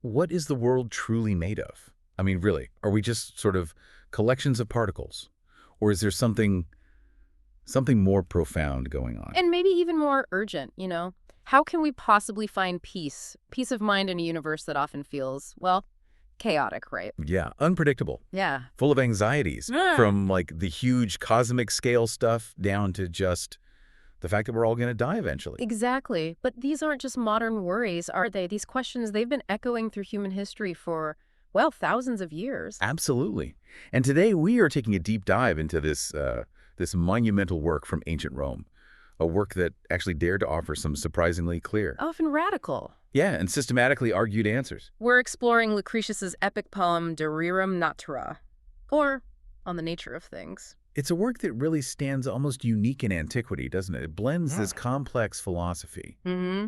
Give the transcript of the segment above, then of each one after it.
What is the world truly made of? I mean, really, are we just sort of collections of particles? Or is there something more profound going on? And maybe even more urgent, you know? How can we possibly find peace of mind in a universe that often feels, well, chaotic, right? Yeah, unpredictable, Yeah. full of anxieties, Ah. from like the huge cosmic scale stuff down to just the fact that we're all going to die eventually. Exactly. But these aren't just modern worries, are they? These questions, they've been echoing through human history for, well, thousands of years. Absolutely. And today we are taking a deep dive into this monumental work from ancient Rome, a work that actually dared to offer some surprisingly clear, Often radical. yeah, and systematically argued answers. We're exploring Lucretius's epic poem De Rerum Natura, or On the Nature of Things. It's a work that really stands almost unique in antiquity, doesn't it? It blends this complex philosophy Mm-hmm.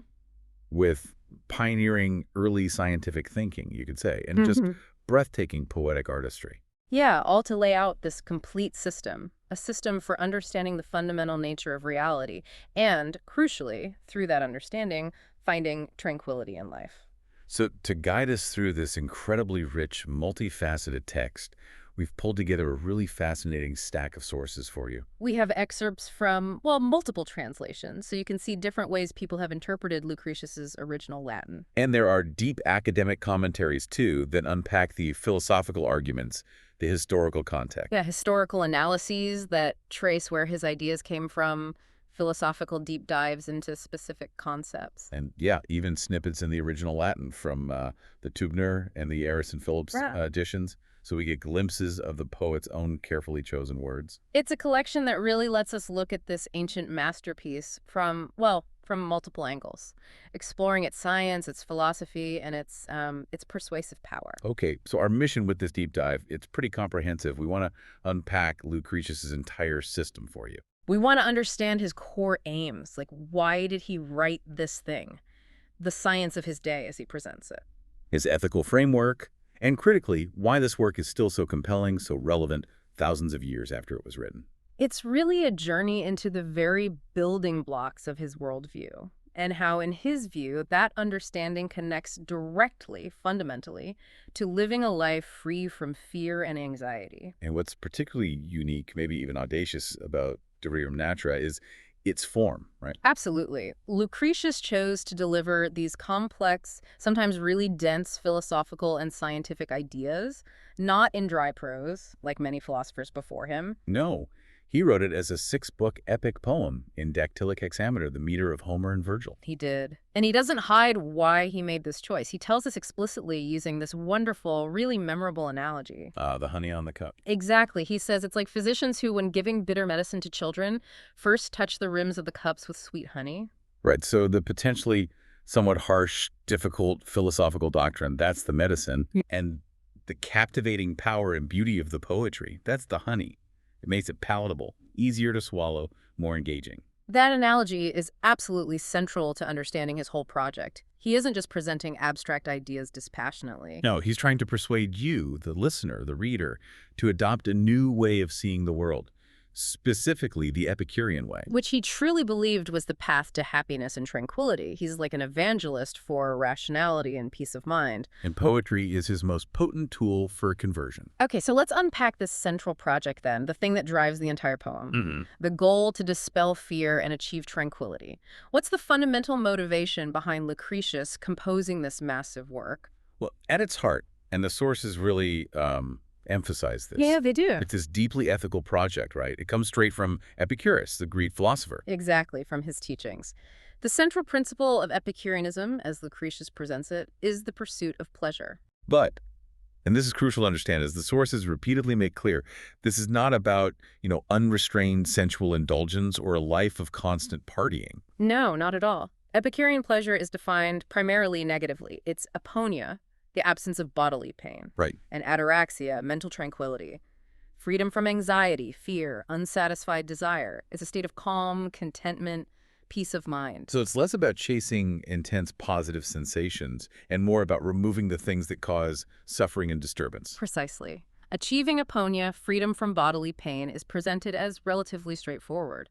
with pioneering early scientific thinking, you could say, and just breathtaking poetic artistry. Yeah, all to lay out this complete system, a system for understanding the fundamental nature of reality, and, crucially, through that understanding, finding tranquility in life. So to guide us through this incredibly rich, multifaceted text, we've pulled together a really fascinating stack of sources for you. We have excerpts from, well, multiple translations, so you can see different ways people have interpreted Lucretius's original Latin. And there are deep academic commentaries, too, that unpack the philosophical arguments, the historical context. Yeah, historical analyses that trace where his ideas came from, philosophical deep dives into specific concepts. And yeah, even snippets in the original Latin from the Tubner and the Harrison Phillips Right. editions, so we get glimpses of the poet's own carefully chosen words. It's a collection that really lets us look at this ancient masterpiece from, well, from multiple angles, exploring its science, its philosophy, and its persuasive power. Okay, so our mission with this deep dive, it's pretty comprehensive. We want to unpack Lucretius's entire system for you. We want to understand his core aims, like why did he write this thing? The science of his day as he presents it. His ethical framework, and critically, why this work is still so compelling, so relevant thousands of years after it was written. It's really a journey into the very building blocks of his worldview, and how, in his view, that understanding connects directly, fundamentally, to living a life free from fear and anxiety. And what's particularly unique, maybe even audacious about De Rerum Natura is its form, right? Absolutely. Lucretius chose to deliver these complex, sometimes really dense philosophical and scientific ideas, not in dry prose, like many philosophers before him. No, he wrote it as a 6-book epic poem in dactylic hexameter, the meter of Homer and Virgil. He did. And he doesn't hide why he made this choice. He tells us explicitly using this wonderful, really memorable analogy. The honey on the cup. Exactly. He says it's like physicians who, when giving bitter medicine to children, first touch the rims of the cups with sweet honey. Right, so the potentially somewhat harsh, difficult philosophical doctrine, that's the medicine. Yeah. And the captivating power and beauty of the poetry, that's the honey. It makes it palatable, easier to swallow, more engaging. That analogy is absolutely central to understanding his whole project. He isn't just presenting abstract ideas dispassionately. No, he's trying to persuade you, the listener, the reader, to adopt a new way of seeing the world, specifically the Epicurean way. Which he truly believed was the path to happiness and tranquility. He's like an evangelist for rationality and peace of mind. And poetry is his most potent tool for conversion. Okay, so let's unpack this central project then, the thing that drives the entire poem. The goal to dispel fear and achieve tranquility. What's the fundamental motivation behind Lucretius composing this massive work? Well, at its heart, and the sources really emphasize this. Yeah, they do. It's this deeply ethical project, right? It comes straight from Epicurus, the Greek philosopher. Exactly, from his teachings. The central principle of Epicureanism, as Lucretius presents it, is the pursuit of pleasure. But, and this is crucial to understand, as the sources repeatedly make clear, this is not about, unrestrained sensual indulgence or a life of constant partying. No, not at all. Epicurean pleasure is defined primarily negatively. It's aponia, the absence of bodily pain, Right. and ataraxia, mental tranquility. Freedom from anxiety, fear, unsatisfied desire is a state of calm, contentment, peace of mind. So it's less about chasing intense positive sensations and more about removing the things that cause suffering and disturbance. Precisely. Achieving aponia, freedom from bodily pain, is presented as relatively straightforward.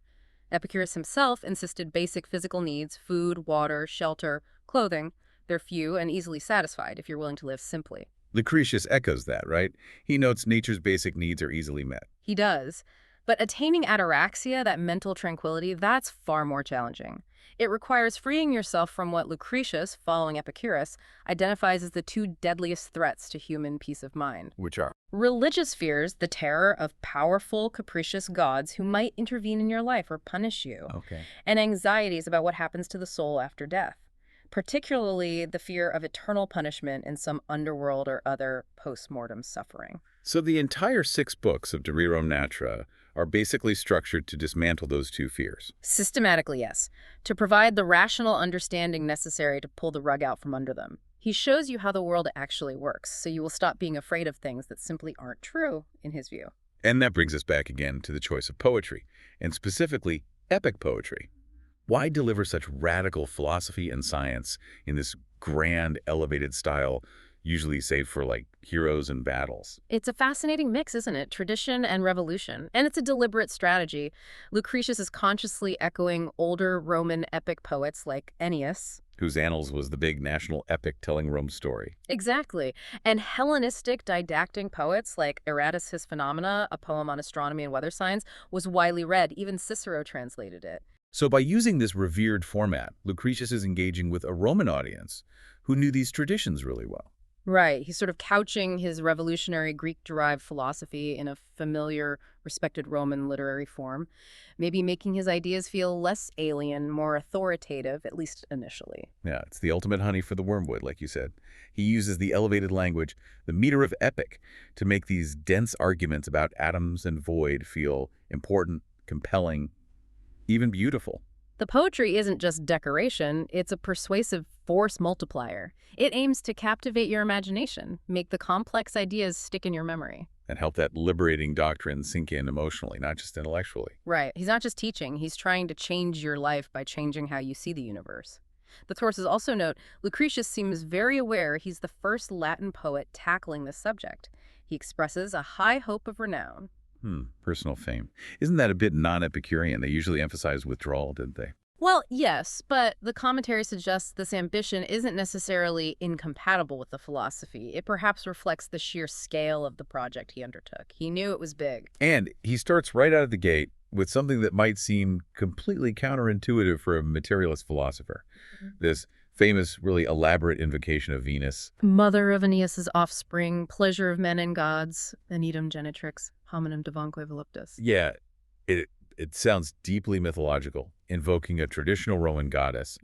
Epicurus himself insisted basic physical needs, food, water, shelter, clothing, They're few and easily satisfied if you're willing to live simply. Lucretius echoes that, right? He notes nature's basic needs are easily met. He does. But attaining ataraxia, that mental tranquility, that's far more challenging. It requires freeing yourself from what Lucretius, following Epicurus, identifies as the two deadliest threats to human peace of mind. Which are? Religious fears, the terror of powerful, capricious gods who might intervene in your life or punish you. Okay. And anxieties about what happens to the soul after death, particularly the fear of eternal punishment in some underworld or other post-mortem suffering. So the entire 6 books of Rerum Natura are basically structured to dismantle those two fears. Systematically, yes, to provide the rational understanding necessary to pull the rug out from under them. He shows you how the world actually works, so you will stop being afraid of things that simply aren't true, in his view. And that brings us back again to the choice of poetry, and specifically epic poetry. Why deliver such radical philosophy and science in this grand, elevated style, usually saved for, like, heroes and battles? It's a fascinating mix, isn't it? Tradition and revolution. And it's a deliberate strategy. Lucretius is consciously echoing older Roman epic poets like Ennius, Whose Annals was the big national epic telling Rome's story. exactly, and Hellenistic didactic poets like Aratus His Phenomena, a poem on astronomy and weather signs, was widely read. Even Cicero translated it. So by using this revered format, Lucretius is engaging with a Roman audience who knew these traditions really well. Right. He's sort of couching his revolutionary Greek-derived philosophy in a familiar, respected Roman literary form, maybe making his ideas feel less alien, more authoritative, at least initially. Yeah, it's the ultimate honey for the wormwood, like you said. He uses the elevated language, the meter of epic, to make these dense arguments about atoms and void feel important, compelling, even beautiful. The poetry isn't just decoration, it's a persuasive force multiplier. It aims to captivate your imagination, make the complex ideas stick in your memory. And help that liberating doctrine sink in emotionally, not just intellectually. Right. He's not just teaching, he's trying to change your life by changing how you see the universe. The sources also note Lucretius seems very aware he's the first Latin poet tackling this subject. He expresses a high hope of renown. Personal fame. Isn't that a bit non-Epicurean? They usually emphasize withdrawal, didn't they? Well, yes, but the commentary suggests this ambition isn't necessarily incompatible with the philosophy. It perhaps reflects the sheer scale of the project he undertook. He knew it was big. And he starts right out of the gate with something that might seem completely counterintuitive for a materialist philosopher. This famous, really elaborate invocation of Venus. Mother of Aeneas's offspring, pleasure of men and gods, Anidum genitrix, hominum devonque voluptas. Yeah, it sounds deeply mythological, invoking a traditional Roman goddess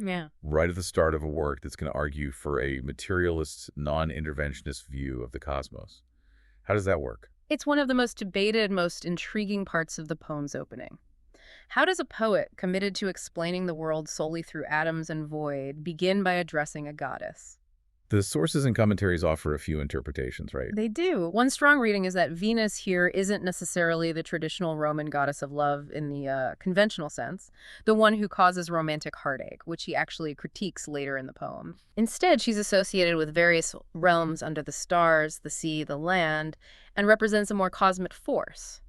right at the start of a work that's going to argue for a materialist, non-interventionist view of the cosmos. How does that work? It's one of the most debated, most intriguing parts of the poem's opening. How does a poet committed to explaining the world solely through atoms and void begin by addressing a goddess? The sources and commentaries offer a few interpretations, right? They do. One strong reading is that Venus here isn't necessarily the traditional Roman goddess of love in the conventional sense, the one who causes romantic heartache, which he actually critiques later in the poem. Instead, she's associated with various realms under the stars, the sea, the land, and represents a more cosmic force.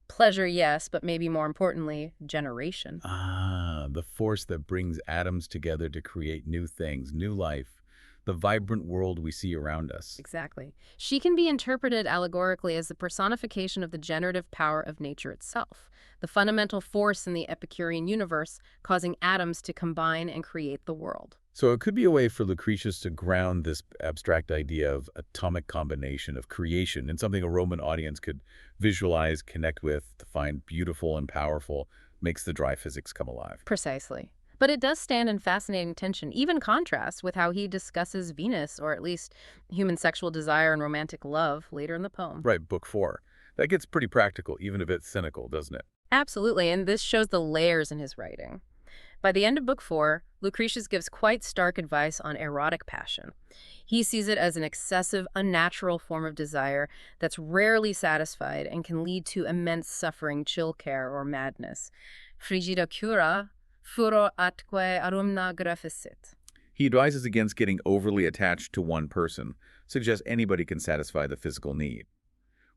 Pleasure, yes, but maybe more importantly, generation. Ah, the force that brings atoms together to create new things, new life. The vibrant world we see around us. Exactly. She can be interpreted allegorically as the personification of the generative power of nature itself, the fundamental force in the Epicurean universe causing atoms to combine and create the world. So it could be a way for Lucretius to ground this abstract idea of atomic combination of creation in something a Roman audience could visualize, connect with, to find beautiful and powerful, makes the dry physics come alive. Precisely. But it does stand in fascinating tension, even contrast with how he discusses Venus, or at least human sexual desire and romantic love, later in the poem. Right, book 4. That gets pretty practical, even a bit cynical, doesn't it? Absolutely, and this shows the layers in his writing. By the end of book 4, Lucretius gives quite stark advice on erotic passion. He sees it as an excessive, unnatural form of desire that's rarely satisfied and can lead to immense suffering, chill care, or madness. Frigida cura furor atque arumna grafficit. He advises against getting overly attached to one person, suggests anybody can satisfy the physical need.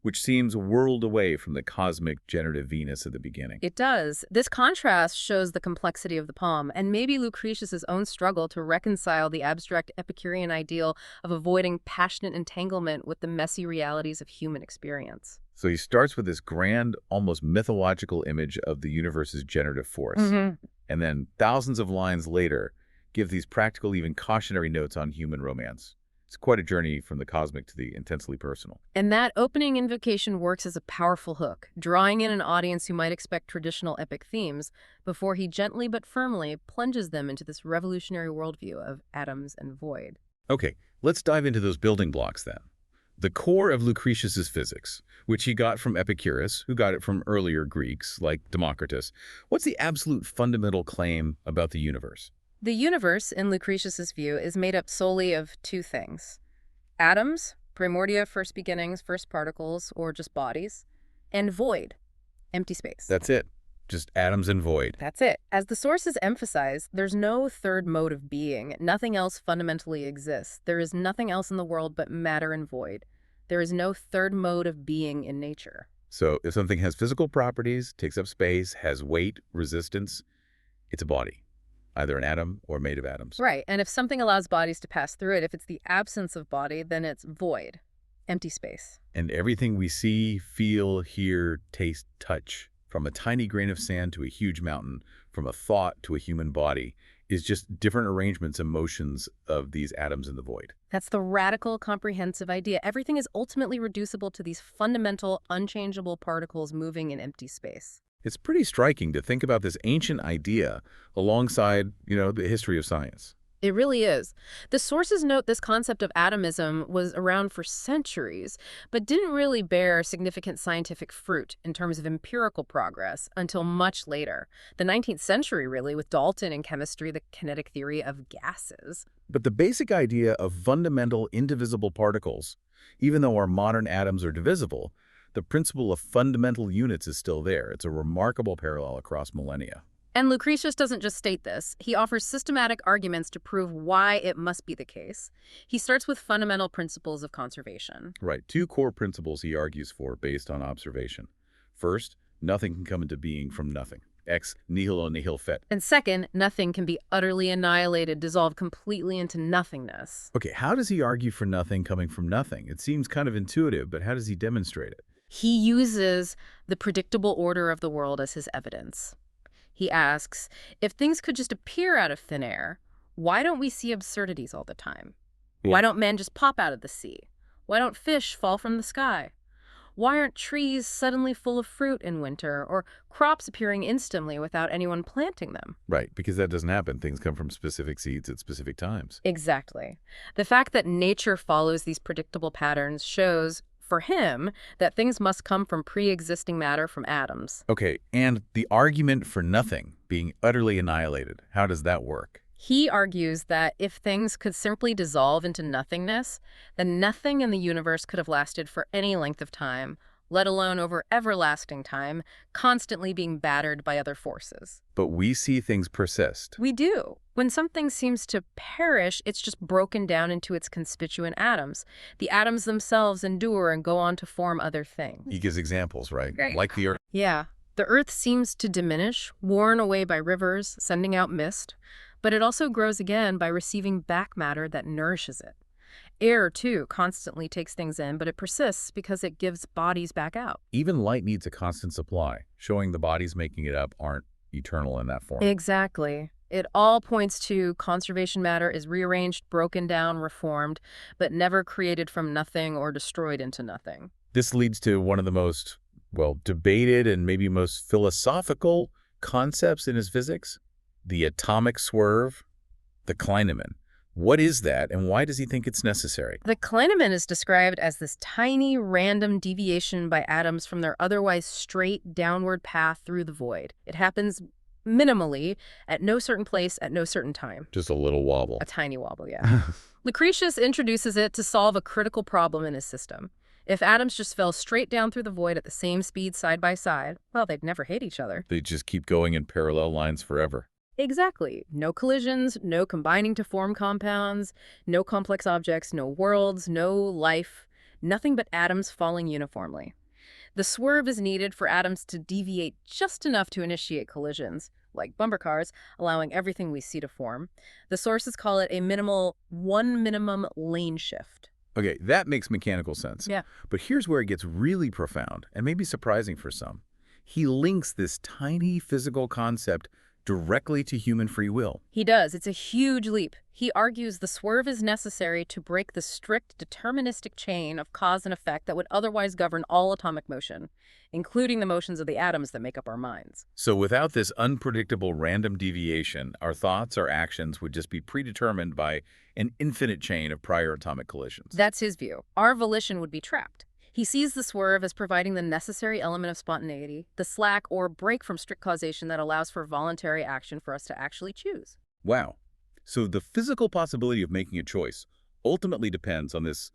which seems a world away from the cosmic generative Venus at the beginning. It does. This contrast shows the complexity of the poem, and maybe Lucretius's own struggle to reconcile the abstract Epicurean ideal of avoiding passionate entanglement with the messy realities of human experience. So he starts with this grand, almost mythological image of the universe's generative force. And then thousands of lines later, give these practical, even cautionary notes on human romance. It's quite a journey from the cosmic to the intensely personal. And that opening invocation works as a powerful hook, drawing in an audience who might expect traditional epic themes before he gently but firmly plunges them into this revolutionary worldview of atoms and void. Okay, let's dive into those building blocks then. The core of Lucretius's physics, which he got from Epicurus, who got it from earlier Greeks like Democritus. What's the absolute fundamental claim about the universe? The universe, in Lucretius's view, is made up solely of two things: atoms, primordia, first beginnings, first particles, or just bodies, and void, empty space. That's it. Just atoms and void. That's it. As the sources emphasize, there's no third mode of being. Nothing else fundamentally exists. There is nothing else in the world but matter and void. There is no third mode of being in nature. So if something has physical properties, takes up space, has weight, resistance, it's a body. Either an atom or made of atoms. Right, and if something allows bodies to pass through it, if it's the absence of body, then it's void, empty space. And everything we see, feel, hear, taste, touch, from a tiny grain of sand to a huge mountain, from a thought to a human body, is just different arrangements and motions of these atoms in the void. That's the radical, comprehensive idea. Everything is ultimately reducible to these fundamental, unchangeable particles moving in empty space. It's pretty striking to think about this ancient idea alongside, the history of science. It really is. The sources note this concept of atomism was around for centuries, but didn't really bear significant scientific fruit in terms of empirical progress until much later. The 19th century, really, with Dalton in chemistry, the kinetic theory of gases. But the basic idea of fundamental indivisible particles, even though our modern atoms are divisible, the principle of fundamental units is still there. It's a remarkable parallel across millennia. And Lucretius doesn't just state this. He offers systematic arguments to prove why it must be the case. He starts with fundamental principles of conservation. Right. Two core principles he argues for based on observation. First, nothing can come into being from nothing. Ex nihilo nihil fet. And second, nothing can be utterly annihilated, dissolved completely into nothingness. Okay, how does he argue for nothing coming from nothing? It seems kind of intuitive, but how does he demonstrate it? He uses the predictable order of the world as his evidence. He asks, if things could just appear out of thin air, why don't we see absurdities all the time? Yeah. Why don't men just pop out of the sea? Why don't fish fall from the sky? Why aren't trees suddenly full of fruit in winter, or crops appearing instantly without anyone planting them? Right, because that doesn't happen. Things come from specific seeds at specific times. Exactly. The fact that nature follows these predictable patterns shows, for him, that things must come from pre-existing matter from atoms. Okay, and the argument for nothing being utterly annihilated, how does that work? He argues that if things could simply dissolve into nothingness, then nothing in the universe could have lasted for any length of time, let alone over everlasting time, constantly being battered by other forces. But we see things persist. We do. When something seems to perish, it's just broken down into its constituent atoms. The atoms themselves endure and go on to form other things. He gives examples, right? Right. Like the Earth. Yeah. The Earth seems to diminish, worn away by rivers, sending out mist, but it also grows again by receiving back matter that nourishes it. Air, too, constantly takes things in, but it persists because it gives bodies back out. Even light needs a constant supply, showing the bodies making it up aren't eternal in that form. Exactly. It all points to conservation matter is rearranged, broken down, reformed, but never created from nothing or destroyed into nothing. This leads to one of the most, debated and maybe most philosophical concepts in his physics, the atomic swerve, the Kleinemann. What is that, and why does he think it's necessary? The Kleinemann is described as this tiny, random deviation by atoms from their otherwise straight, downward path through the void. It happens minimally, at no certain place, at no certain time. Just a little wobble. A tiny wobble, yeah. Lucretius introduces it to solve a critical problem in his system. If atoms just fell straight down through the void at the same speed side by side, well, they'd never hit each other. They just keep going in parallel lines forever. Exactly. No collisions, no combining to form compounds, no complex objects, no worlds, no life, Nothing but atoms falling uniformly. The swerve is needed for atoms to deviate just enough to initiate collisions, like bumper cars, allowing everything we see to form. The sources call it a one minimum lane shift. Okay, that makes mechanical sense. Yeah. But here's where it gets really profound, and maybe surprising for some. He links this tiny physical concept directly to human free will. He does. It's a huge leap. He argues the swerve is necessary to break the strict deterministic chain of cause and effect that would otherwise govern all atomic motion, including the motions of the atoms that make up our minds. So without this unpredictable random deviation, our thoughts or actions would just be predetermined by an infinite chain of prior atomic collisions. That's his view. Our volition would be trapped. He sees the swerve as providing the necessary element of spontaneity, the slack or break from strict causation that allows for voluntary action for us to actually choose. Wow. So the physical possibility of making a choice ultimately depends on this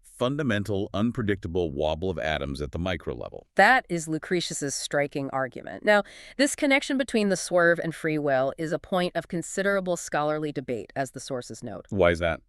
fundamental, unpredictable wobble of atoms at the micro level. That is Lucretius's striking argument. Now, this connection between the swerve and free will is a point of considerable scholarly debate, as the sources note. Why is that?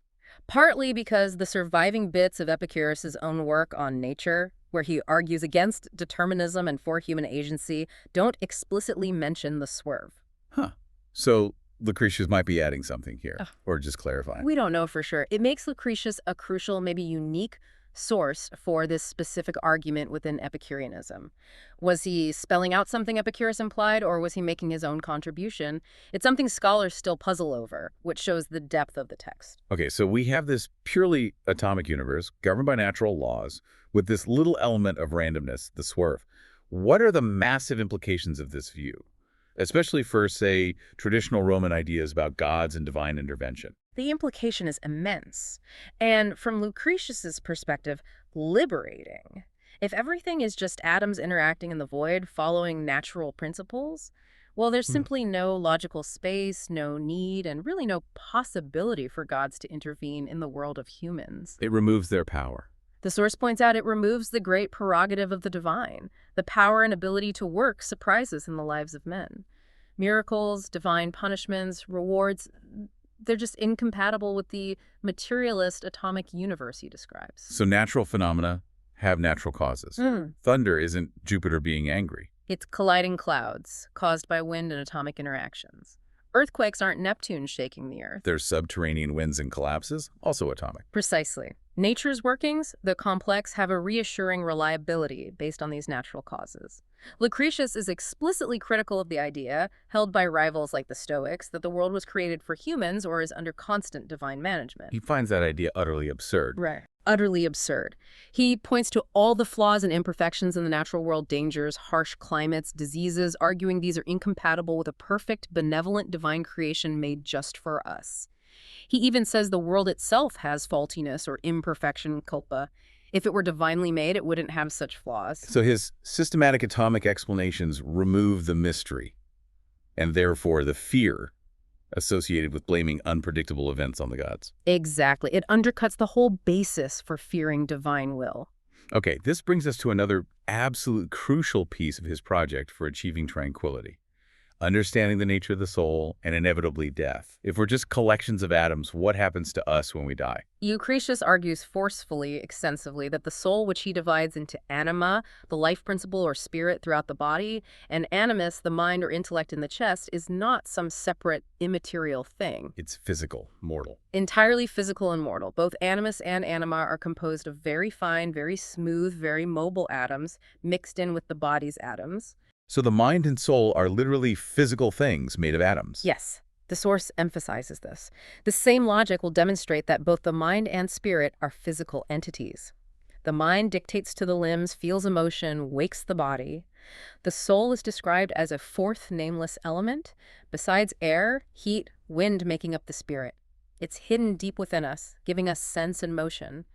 Partly because the surviving bits of Epicurus' own work on nature, where he argues against determinism and for human agency, don't explicitly mention the swerve. Huh. So Lucretius might be adding something here, or just clarifying. We don't know for sure. It makes Lucretius a crucial, maybe unique source for this specific argument within Epicureanism. Was he spelling out something Epicurus implied, or was he making his own contribution? It's something scholars still puzzle over, which shows the depth of the text. Okay, so we have this purely atomic universe governed by natural laws with this little element of randomness, the swerve. What are the massive implications of this view, especially for, say, traditional Roman ideas about gods and divine intervention? The implication is immense, and from Lucretius's perspective, liberating. If everything is just atoms interacting in the void, following natural principles, well, there's simply no logical space, no need, and really no possibility for gods to intervene in the world of humans. It removes their power. The source points out it removes the great prerogative of the divine. The power and ability to work surprises in the lives of men. Miracles, divine punishments, rewards, they're just incompatible with the materialist atomic universe he describes. So natural phenomena have natural causes. Thunder isn't Jupiter being angry. It's colliding clouds caused by wind and atomic interactions. Earthquakes aren't Neptune shaking the Earth. There's subterranean winds and collapses, also atomic. Precisely. Nature's workings, the complex, have a reassuring reliability based on these natural causes. Lucretius is explicitly critical of the idea, held by rivals like the Stoics, that the world was created for humans or is under constant divine management. He finds that idea utterly absurd. Right. Utterly absurd. He points to all the flaws and imperfections in the natural world, dangers, harsh climates, diseases, arguing these are incompatible with a perfect, benevolent divine creation made just for us. He even says the world itself has faultiness or imperfection, culpa. If it were divinely made, it wouldn't have such flaws. So his systematic atomic explanations remove the mystery, and therefore the fear associated with blaming unpredictable events on the gods. Exactly. It undercuts the whole basis for fearing divine will. Okay, this brings us to another absolute crucial piece of his project for achieving tranquility. Understanding the nature of the soul and inevitably death. If we're just collections of atoms, what happens to us when we die? Lucretius argues forcefully, extensively, that the soul, which he divides into anima, the life principle or spirit throughout the body, and animus, the mind or intellect in the chest, is not some separate, immaterial thing. It's physical, mortal. Entirely physical and mortal. Both animus and anima are composed of very fine, very smooth, very mobile atoms mixed in with the body's atoms. So the mind and soul are literally physical things made of atoms. Yes, the source emphasizes this. The same logic will demonstrate that both the mind and spirit are physical entities. The mind dictates to the limbs, feels emotion, wakes the body. The soul is described as a fourth nameless element, besides air, heat, wind making up the spirit. It's hidden deep within us, giving us sense and motion.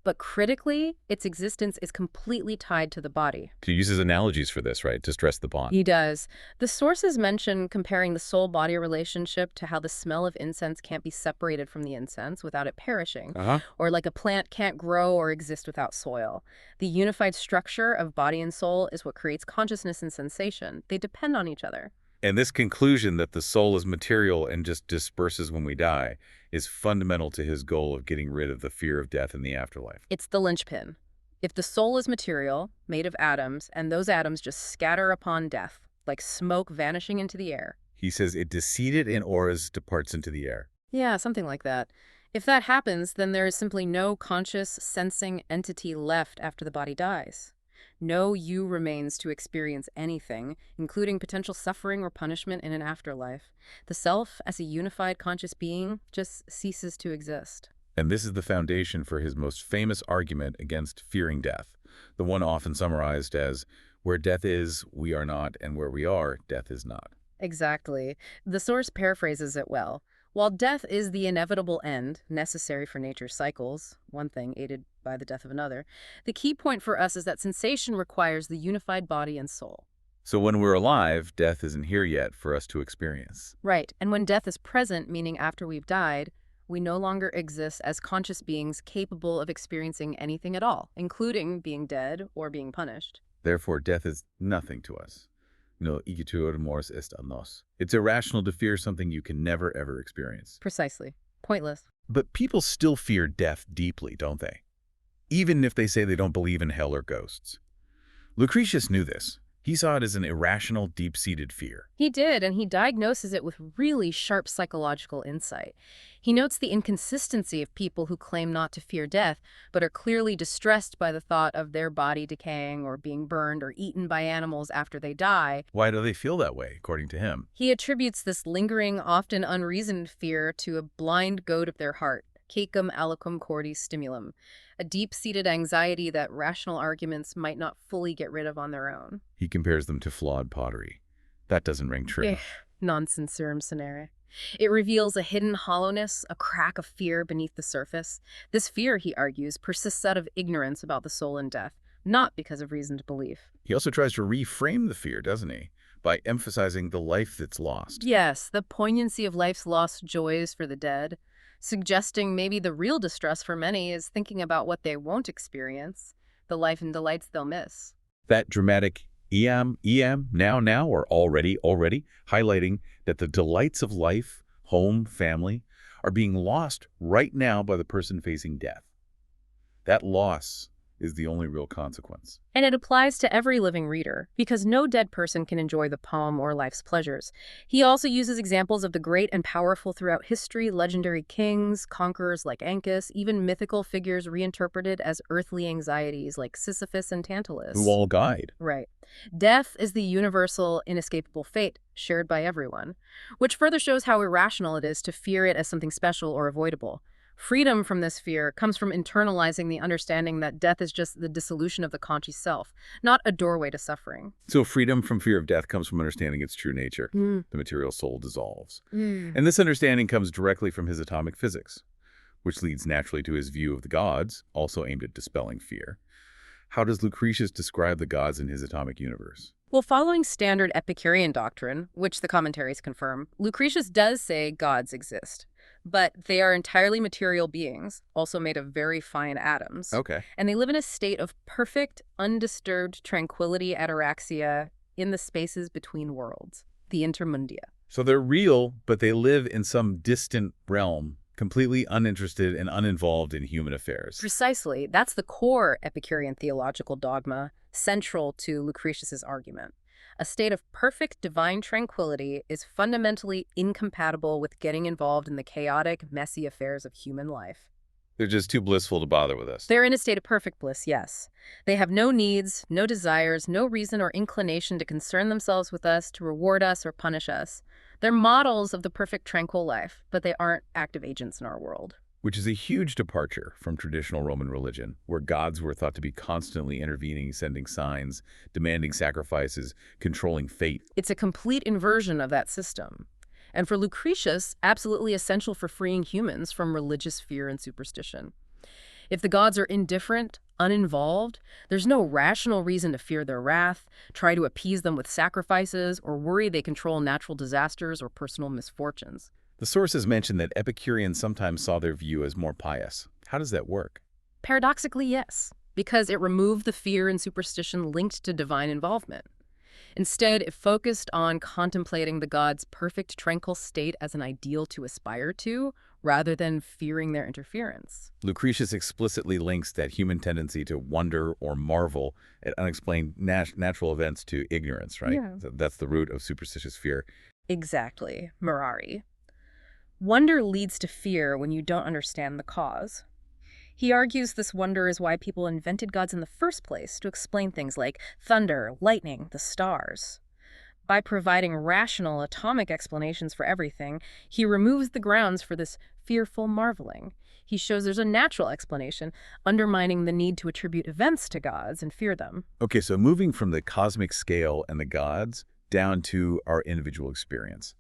But critically, its existence is completely tied to the body. He uses analogies for this, right, to stress the bond. He does. The sources mention comparing the soul-body relationship to how the smell of incense can't be separated from the incense without it perishing, or like a plant can't grow or exist without soil. The unified structure of body and soul is what creates consciousness and sensation. They depend on each other. And this conclusion that the soul is material and just disperses when we die is fundamental to his goal of getting rid of the fear of death in the afterlife. It's the linchpin. If the soul is material, made of atoms, and those atoms just scatter upon death, like smoke vanishing into the air. He says it descended in auras departs into the air. Yeah, something like that. If that happens, then there is simply no conscious, sensing entity left after the body dies. No you remains to experience anything, including potential suffering or punishment in an afterlife. The self, as a unified conscious being, just ceases to exist. And this is the foundation for his most famous argument against fearing death, the one often summarized as, where death is, we are not, and where we are, death is not. Exactly. The source paraphrases it well. While death is the inevitable end, necessary for nature's cycles, one thing aided by the death of another, the key point for us is that sensation requires the unified body and soul. So when we're alive, death isn't here yet for us to experience. Right, and when death is present, meaning after we've died, we no longer exist as conscious beings capable of experiencing anything at all, including being dead or being punished. Therefore, death is nothing to us. No igitur mors est a nos. It's irrational to fear something you can never, ever experience. Precisely. Pointless. But people still fear death deeply, don't they? Even if they say they don't believe in hell or ghosts. Lucretius knew this. He saw it as an irrational, deep-seated fear. He did, and he diagnoses it with really sharp psychological insight. He notes the inconsistency of people who claim not to fear death, but are clearly distressed by the thought of their body decaying or being burned or eaten by animals after they die. Why do they feel that way, according to him? He attributes this lingering, often unreasoned fear to a blind goad of their heart, caecum aliquum cordis stimulum, a deep-seated anxiety that rational arguments might not fully get rid of on their own. He compares them to flawed pottery. That doesn't ring true. Nonsense serum scenere. It reveals a hidden hollowness, a crack of fear beneath the surface. This fear, he argues, persists out of ignorance about the soul and death, not because of reasoned belief. He also tries to reframe the fear, doesn't he? By emphasizing the life that's lost. Yes, the poignancy of life's lost joys for the dead, suggesting maybe the real distress for many is thinking about what they won't experience, the life and delights they'll miss. That dramatic now, or already, highlighting that the delights of life, home, family, are being lost right now by the person facing death. That loss is the only real consequence. And it applies to every living reader, because no dead person can enjoy the poem or life's pleasures. He also uses examples of the great and powerful throughout history, legendary kings, conquerors like Ancus, even mythical figures reinterpreted as earthly anxieties like Sisyphus and Tantalus. Who all died. Right. Death is the universal, inescapable fate, shared by everyone, which further shows how irrational it is to fear it as something special or avoidable. Freedom from this fear comes from internalizing the understanding that death is just the dissolution of the conscious self, not a doorway to suffering. So freedom from fear of death comes from understanding its true nature. The material soul dissolves. And this understanding comes directly from his atomic physics, which leads naturally to his view of the gods, also aimed at dispelling fear. How does Lucretius describe the gods in his atomic universe? Well, following standard Epicurean doctrine, which the commentaries confirm, Lucretius does say gods exist. But they are entirely material beings, also made of very fine atoms. Okay. And they live in a state of perfect, undisturbed tranquility, ataraxia, in the spaces between worlds, the intermundia. So they're real, but they live in some distant realm, completely uninterested and uninvolved in human affairs. Precisely. That's the core Epicurean theological dogma, central to Lucretius's argument. A state of perfect divine tranquility is fundamentally incompatible with getting involved in the chaotic, messy affairs of human life. They're just too blissful to bother with us. They're in a state of perfect bliss, yes. They have no needs, no desires, no reason or inclination to concern themselves with us, to reward us or punish us. They're models of the perfect tranquil life, but they aren't active agents in our world. Which is a huge departure from traditional Roman religion, where gods were thought to be constantly intervening, sending signs, demanding sacrifices, controlling fate. It's a complete inversion of that system. And for Lucretius, absolutely essential for freeing humans from religious fear and superstition. If the gods are indifferent, uninvolved, there's no rational reason to fear their wrath, try to appease them with sacrifices, or worry they control natural disasters or personal misfortunes. The sources mention that Epicureans sometimes saw their view as more pious. How does that work? Paradoxically, yes, because it removed the fear and superstition linked to divine involvement. Instead, it focused on contemplating the gods' perfect tranquil state as an ideal to aspire to, rather than fearing their interference. Lucretius explicitly links that human tendency to wonder or marvel at unexplained natural events to ignorance, right? Yeah. So that's the root of superstitious fear. Exactly. Mirari. Wonder leads to fear when you don't understand the cause. He argues this wonder is why people invented gods in the first place, to explain things like thunder, lightning, the stars. By providing rational atomic explanations for everything, he removes the grounds for this fearful marveling. He shows there's a natural explanation, undermining the need to attribute events to gods and fear them. Okay, so moving from the cosmic scale and the gods down to our individual experience.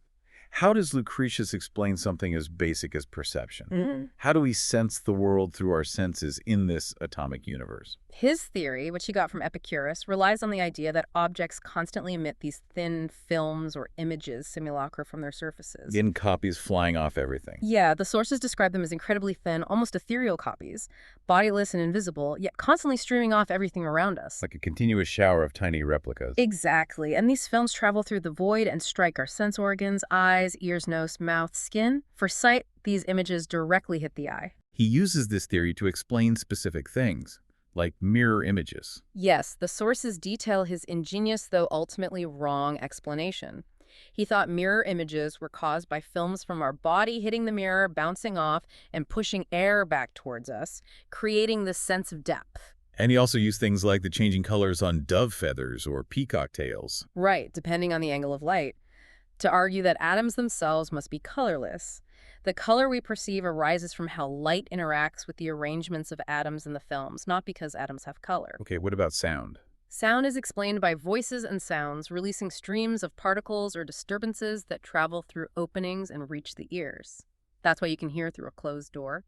How does Lucretius explain something as basic as perception? How do we sense the world through our senses in this atomic universe? His theory, which he got from Epicurus, relies on the idea that objects constantly emit these thin films or images, simulacra, from their surfaces. In copies flying off everything. Yeah, the sources describe them as incredibly thin, almost ethereal copies, bodiless and invisible, yet constantly streaming off everything around us. Like a continuous shower of tiny replicas. Exactly, and these films travel through the void and strike our sense organs, eyes, ears, nose, mouth, skin. For sight, these images directly hit the eye. He uses this theory to explain specific things, like mirror images. Yes, the sources detail his ingenious, though ultimately wrong, explanation. He thought mirror images were caused by films from our body hitting the mirror, bouncing off, and pushing air back towards us, creating this sense of depth. And he also used things like the changing colors on dove feathers or peacock tails. Right, depending on the angle of light, to argue that atoms themselves must be colorless. The color we perceive arises from how light interacts with the arrangements of atoms in the films, not because atoms have color. Okay, what about sound? Sound is explained by voices and sounds, releasing streams of particles or disturbances that travel through openings and reach the ears. That's why you can hear through a closed door.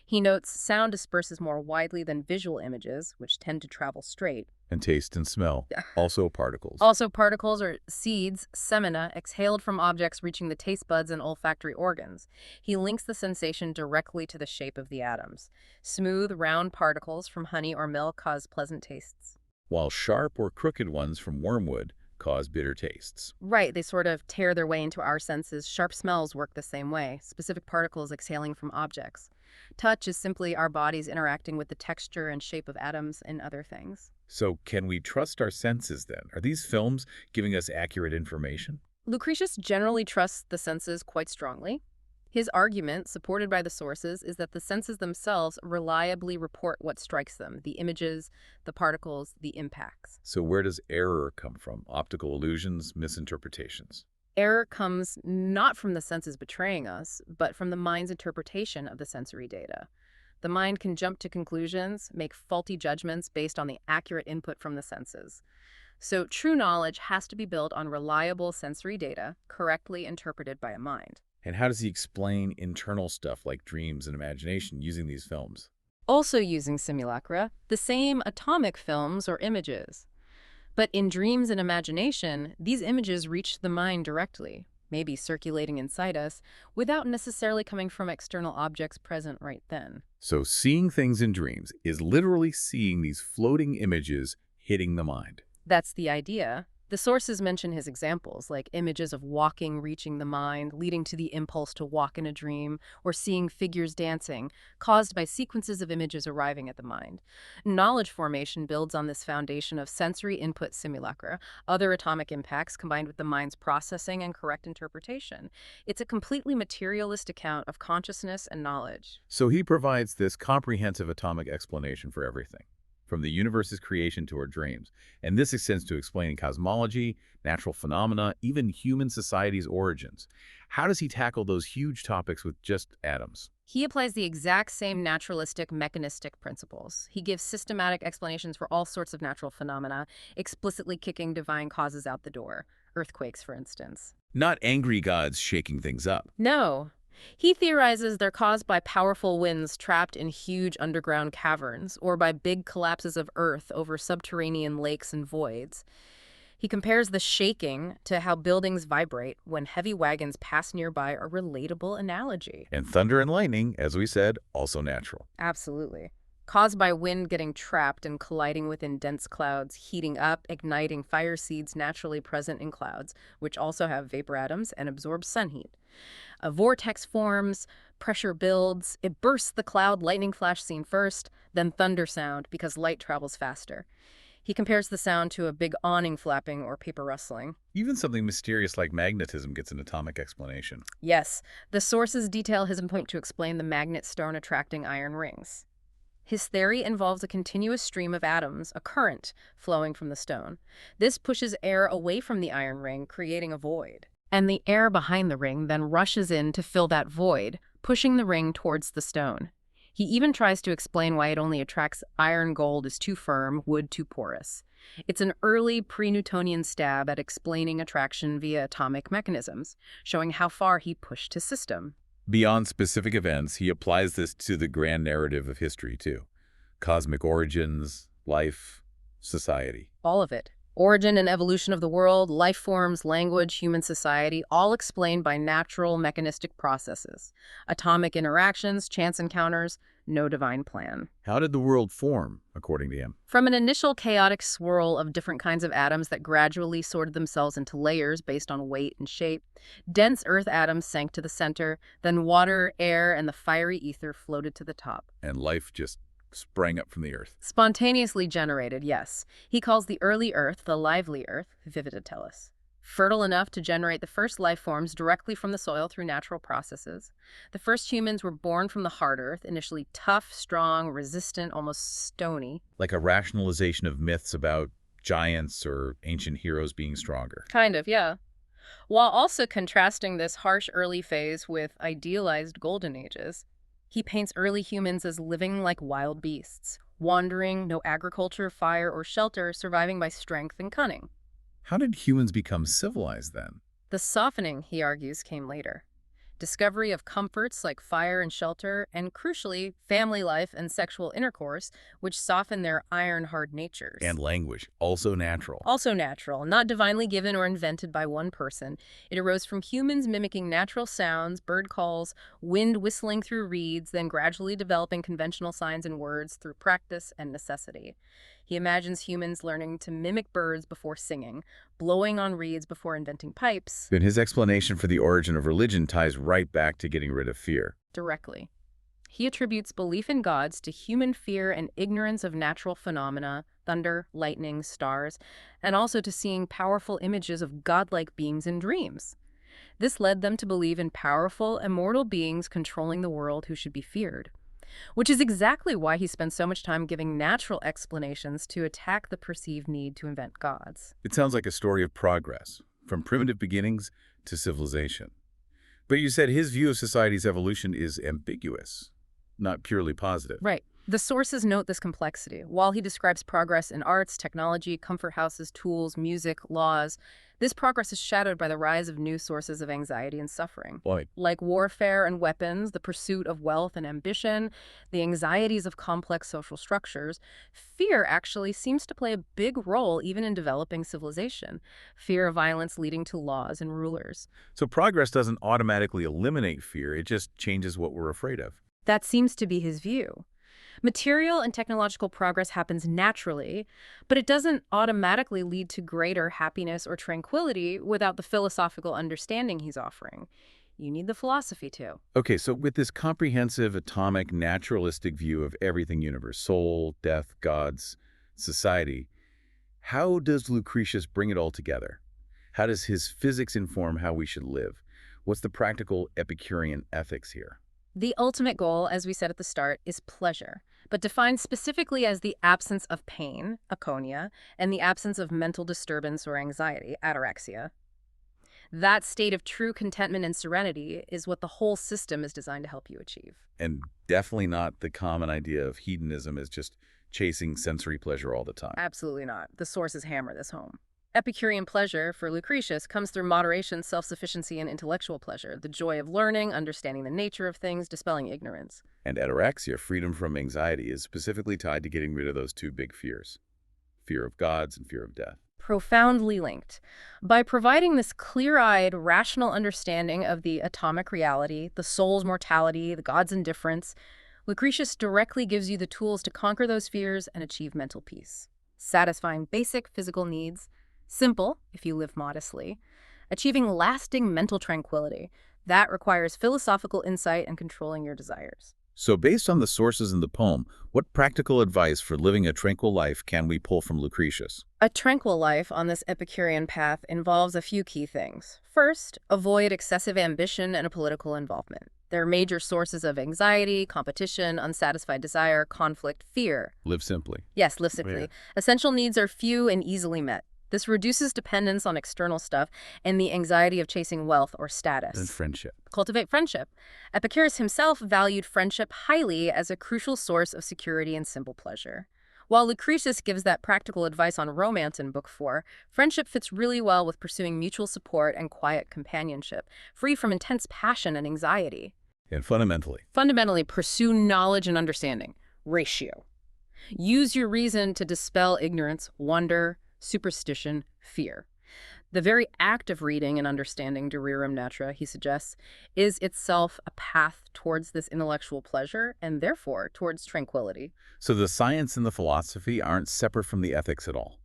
He notes sound disperses more widely than visual images, which tend to travel straight. And taste and smell, also particles. Also, particles are seeds, semina, exhaled from objects reaching the taste buds and olfactory organs. He links the sensation directly to the shape of the atoms. Smooth, round particles from honey or milk cause pleasant tastes, while sharp or crooked ones from wormwood cause bitter tastes. Right, they sort of tear their way into our senses. Sharp smells work the same way, specific particles exhaling from objects. Touch is simply our bodies interacting with the texture and shape of atoms and other things. So can we trust our senses then? Are these films giving us accurate information? Lucretius generally trusts the senses quite strongly. His argument, supported by the sources, is that the senses themselves reliably report what strikes them, the images, the particles, the impacts. So where does error come from? Optical illusions, misinterpretations? Error comes not from the senses betraying us, but from the mind's interpretation of the sensory data. The mind can jump to conclusions, make faulty judgments based on the accurate input from the senses. So true knowledge has to be built on reliable sensory data, correctly interpreted by a mind. And how does he explain internal stuff like dreams and imagination using these films? Also using simulacra, the same atomic films or images. But in dreams and imagination, these images reach the mind directly, maybe circulating inside us, without necessarily coming from external objects present right then. So seeing things in dreams is literally seeing these floating images hitting the mind. That's the idea. The sources mention his examples, like images of walking reaching the mind, leading to the impulse to walk in a dream, or seeing figures dancing, caused by sequences of images arriving at the mind. Knowledge formation builds on this foundation of sensory input simulacra, other atomic impacts combined with the mind's processing and correct interpretation. It's a completely materialist account of consciousness and knowledge. So he provides this comprehensive atomic explanation for everything, from the universe's creation to our dreams. And this extends to explaining cosmology, natural phenomena, even human society's origins. How does he tackle those huge topics with just atoms? He applies the exact same naturalistic, mechanistic principles. He gives systematic explanations for all sorts of natural phenomena, explicitly kicking divine causes out the door. Earthquakes, for instance. Not angry gods shaking things up. No. He theorizes they're caused by powerful winds trapped in huge underground caverns, or by big collapses of Earth over subterranean lakes and voids. He compares the shaking to how buildings vibrate when heavy wagons pass nearby, a relatable analogy. And thunder and lightning, as we said, also natural. Absolutely. caused by wind getting trapped and colliding within dense clouds, heating up, igniting fire seeds naturally present in clouds, which also have vapor atoms and absorb sun heat. A vortex forms, pressure builds, it bursts the cloud, lightning flash seen first, then thunder sound because light travels faster. He compares the sound to a big awning flapping or paper rustling. Even something mysterious like magnetism gets an atomic explanation. Yes, the sources detail his point to explain the magnet stone attracting iron rings. His theory involves a continuous stream of atoms, a current, flowing from the stone. This pushes air away from the iron ring, creating a void. And the air behind the ring then rushes in to fill that void, pushing the ring towards the stone. He even tries to explain why it only attracts iron. Gold is too firm, wood too porous. It's an early pre-Newtonian stab at explaining attraction via atomic mechanisms, showing how far he pushed his system. Beyond specific events, he applies this to the grand narrative of history, too. Cosmic origins, life, society. All of it. Origin and evolution of the world, life forms, language, human society, all explained by natural mechanistic processes. Atomic interactions, chance encounters, no divine plan. How did the world form, according to him? From an initial chaotic swirl of different kinds of atoms that gradually sorted themselves into layers based on weight and shape, dense earth atoms sank to the center, then water, air, and the fiery ether floated to the top. And life just sprang up from the earth. Spontaneously generated, yes. He calls the early earth the lively earth, vividitalis. Fertile enough to generate the first life forms directly from the soil through natural processes. The first humans were born from the hard earth, initially tough, strong, resistant, almost stony. Like a rationalization of myths about giants or ancient heroes being stronger. Kind of, yeah. While also contrasting this harsh early phase with idealized golden ages. He paints early humans as living like wild beasts, wandering, no agriculture, fire, or shelter, surviving by strength and cunning. How did humans become civilized then? The softening, he argues, came later. Discovery of comforts like fire and shelter, and crucially, family life and sexual intercourse, which soften their iron-hard natures. And language, also natural. Also natural, not divinely given or invented by one person. It arose from humans mimicking natural sounds, bird calls, wind whistling through reeds, then gradually developing conventional signs and words through practice and necessity. He imagines humans learning to mimic birds before singing, blowing on reeds before inventing pipes. Then his explanation for the origin of religion ties right back to getting rid of fear. Directly. He attributes belief in gods to human fear and ignorance of natural phenomena, thunder, lightning, stars, and also to seeing powerful images of godlike beings in dreams. This led them to believe in powerful, immortal beings controlling the world who should be feared. Which is exactly why he spends so much time giving natural explanations to attack the perceived need to invent gods. It sounds like a story of progress, from primitive beginnings to civilization. But you said his view of society's evolution is ambiguous, not purely positive. Right. The sources note this complexity. While he describes progress in arts, technology, comfort houses, tools, music, laws, this progress is shadowed by the rise of new sources of anxiety and suffering. Like warfare and weapons, the pursuit of wealth and ambition, the anxieties of complex social structures. Fear actually seems to play a big role even in developing civilization. Fear of violence leading to laws and rulers. So progress doesn't automatically eliminate fear, it just changes what we're afraid of. That seems to be his view. Material and technological progress happens naturally, but it doesn't automatically lead to greater happiness or tranquility without the philosophical understanding he's offering. You need the philosophy too. Okay, so with this comprehensive, atomic, naturalistic view of everything universe, soul, death, gods, society, how does Lucretius bring it all together? How does his physics inform how we should live? What's the practical Epicurean ethics here? The ultimate goal, as we said at the start, is pleasure, but defined specifically as the absence of pain, aconia, and the absence of mental disturbance or anxiety, ataraxia. That state of true contentment and serenity is what the whole system is designed to help you achieve. And definitely not the common idea of hedonism as just chasing sensory pleasure all the time. Absolutely not. The sources hammer this home. Epicurean pleasure, for Lucretius, comes through moderation, self-sufficiency, and intellectual pleasure, the joy of learning, understanding the nature of things, dispelling ignorance. And ataraxia, freedom from anxiety, is specifically tied to getting rid of those two big fears, fear of gods and fear of death. Profoundly linked. By providing this clear-eyed, rational understanding of the atomic reality, the soul's mortality, the god's indifference, Lucretius directly gives you the tools to conquer those fears and achieve mental peace. Satisfying basic physical needs, simple if you live modestly, achieving lasting mental tranquility. That requires philosophical insight and controlling your desires. So based on the sources in the poem, what practical advice for living a tranquil life can we pull from Lucretius? A tranquil life on this Epicurean path involves a few key things. First, avoid excessive ambition and a political involvement. They're major sources of anxiety, competition, unsatisfied desire, conflict, fear. Live simply. Yes, live simply. Yeah. Essential needs are few and easily met. This reduces dependence on external stuff and the anxiety of chasing wealth or status. And friendship. Cultivate friendship. Epicurus himself valued friendship highly as a crucial source of security and simple pleasure. While Lucretius gives that practical advice on romance in Book 4, friendship fits really well with pursuing mutual support and quiet companionship, free from intense passion and anxiety. And fundamentally, pursue knowledge and understanding. Ratio. Use your reason to dispel ignorance, wonder, superstition, fear. The very act of reading and understanding Rerum Natura, he suggests, is itself a path towards this intellectual pleasure and therefore towards tranquility. So the science and the philosophy aren't separate from the ethics at all.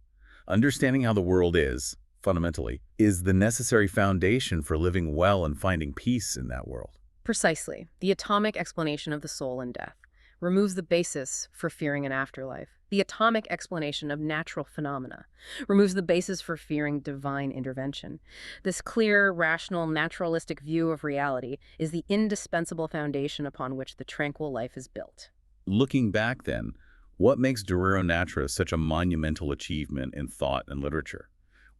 Understanding how the world is, fundamentally, is the necessary foundation for living well and finding peace in that world. Precisely. The atomic explanation of the soul and death removes the basis for fearing an afterlife. The atomic explanation of natural phenomena removes the basis for fearing divine intervention. This clear, rational, naturalistic view of reality is the indispensable foundation upon which the tranquil life is built. Looking back then, what makes Rerum Natura such a monumental achievement in thought and literature?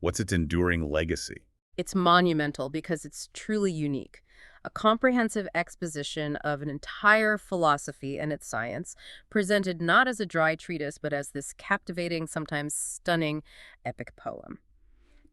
What's its enduring legacy? It's monumental because it's truly unique. A comprehensive exposition of an entire philosophy and its science, presented not as a dry treatise, but as this captivating, sometimes stunning, epic poem.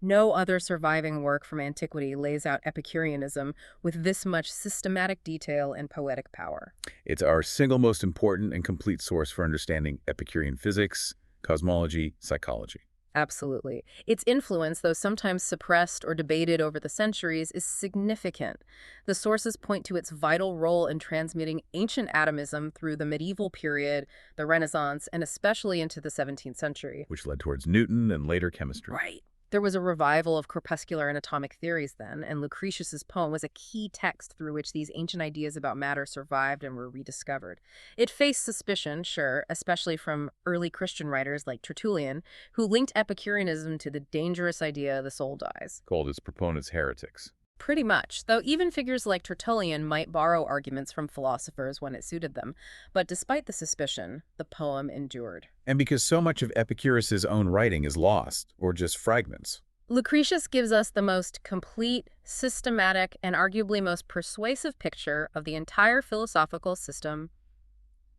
No other surviving work from antiquity lays out Epicureanism with this much systematic detail and poetic power. It's our single most important and complete source for understanding Epicurean physics, cosmology, psychology. Absolutely. Its influence, though sometimes suppressed or debated over the centuries, is significant. The sources point to its vital role in transmitting ancient atomism through the medieval period, the Renaissance, and especially into the 17th century. Which led towards Newton and later chemistry. Right. There was a revival of corpuscular and atomic theories then, and Lucretius's poem was a key text through which these ancient ideas about matter survived and were rediscovered. It faced suspicion, sure, especially from early Christian writers like Tertullian, who linked Epicureanism to the dangerous idea the soul dies. Called its proponents heretics. Pretty much, though even figures like Tertullian might borrow arguments from philosophers when it suited them. But despite the suspicion, the poem endured. And because so much of Epicurus' own writing is lost, or just fragments. Lucretius gives us the most complete, systematic, and arguably most persuasive picture of the entire philosophical system,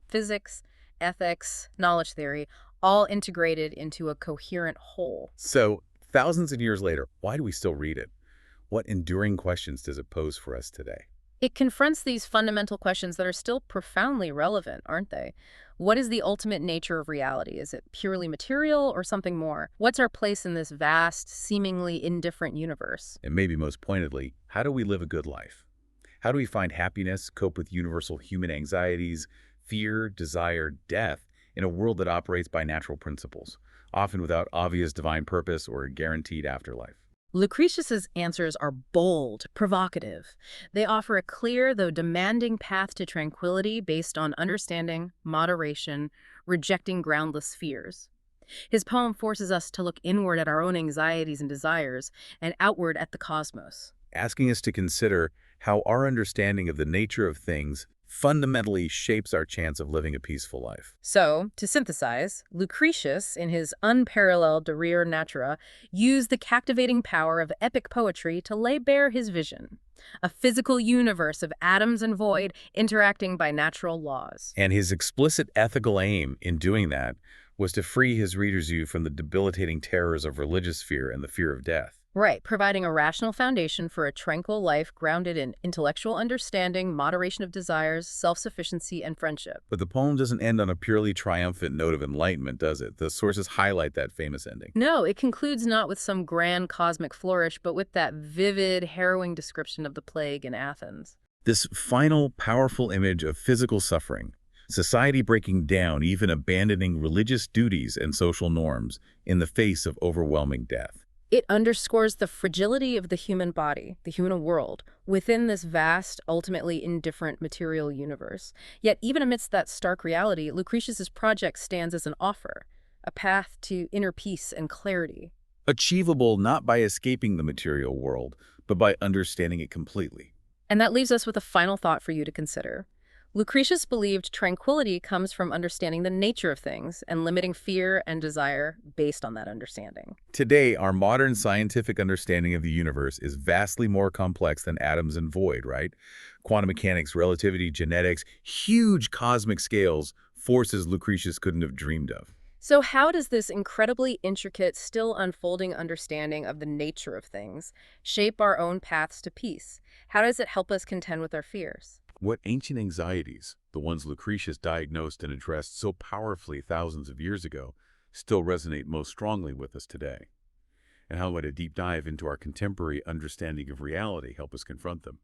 physics, ethics, knowledge theory, all integrated into a coherent whole. So, thousands of years later, why do we still read it? What enduring questions does it pose for us today? It confronts these fundamental questions that are still profoundly relevant, aren't they? What is the ultimate nature of reality? Is it purely material or something more? What's our place in this vast, seemingly indifferent universe? And maybe most pointedly, how do we live a good life? How do we find happiness, cope with universal human anxieties, fear, desire, death, in a world that operates by natural principles, often without obvious divine purpose or a guaranteed afterlife? Lucretius's answers are bold, provocative. They offer a clear, though demanding path to tranquility based on understanding, moderation, rejecting groundless fears. His poem forces us to look inward at our own anxieties and desires and outward at the cosmos, asking us to consider how our understanding of the nature of things fundamentally shapes our chance of living a peaceful life. So, to synthesize, Lucretius, in his unparalleled De Rerum Natura, used the captivating power of epic poetry to lay bare his vision, a physical universe of atoms and void interacting by natural laws. And his explicit ethical aim in doing that was to free his readers' view from the debilitating terrors of religious fear and the fear of death. Right, providing a rational foundation for a tranquil life grounded in intellectual understanding, moderation of desires, self-sufficiency, and friendship. But the poem doesn't end on a purely triumphant note of enlightenment, does it? The sources highlight that famous ending. No, it concludes not with some grand cosmic flourish, but with that vivid, harrowing description of the plague in Athens. This final, powerful image of physical suffering, society breaking down, even abandoning religious duties and social norms in the face of overwhelming death. It underscores the fragility of the human body, the human world, within this vast, ultimately indifferent material universe. Yet even amidst that stark reality, Lucretius's project stands as an offer, a path to inner peace and clarity. Achievable not by escaping the material world, but by understanding it completely. And that leaves us with a final thought for you to consider. Lucretius believed tranquility comes from understanding the nature of things and limiting fear and desire based on that understanding. Today, our modern scientific understanding of the universe is vastly more complex than atoms and void, right? Quantum mechanics, relativity, genetics, huge cosmic scales, forces Lucretius couldn't have dreamed of. So how does this incredibly intricate, still unfolding understanding of the nature of things shape our own paths to peace? How does it help us contend with our fears? What ancient anxieties, the ones Lucretius diagnosed and addressed so powerfully thousands of years ago, still resonate most strongly with us today? And how would a deep dive into our contemporary understanding of reality help us confront them?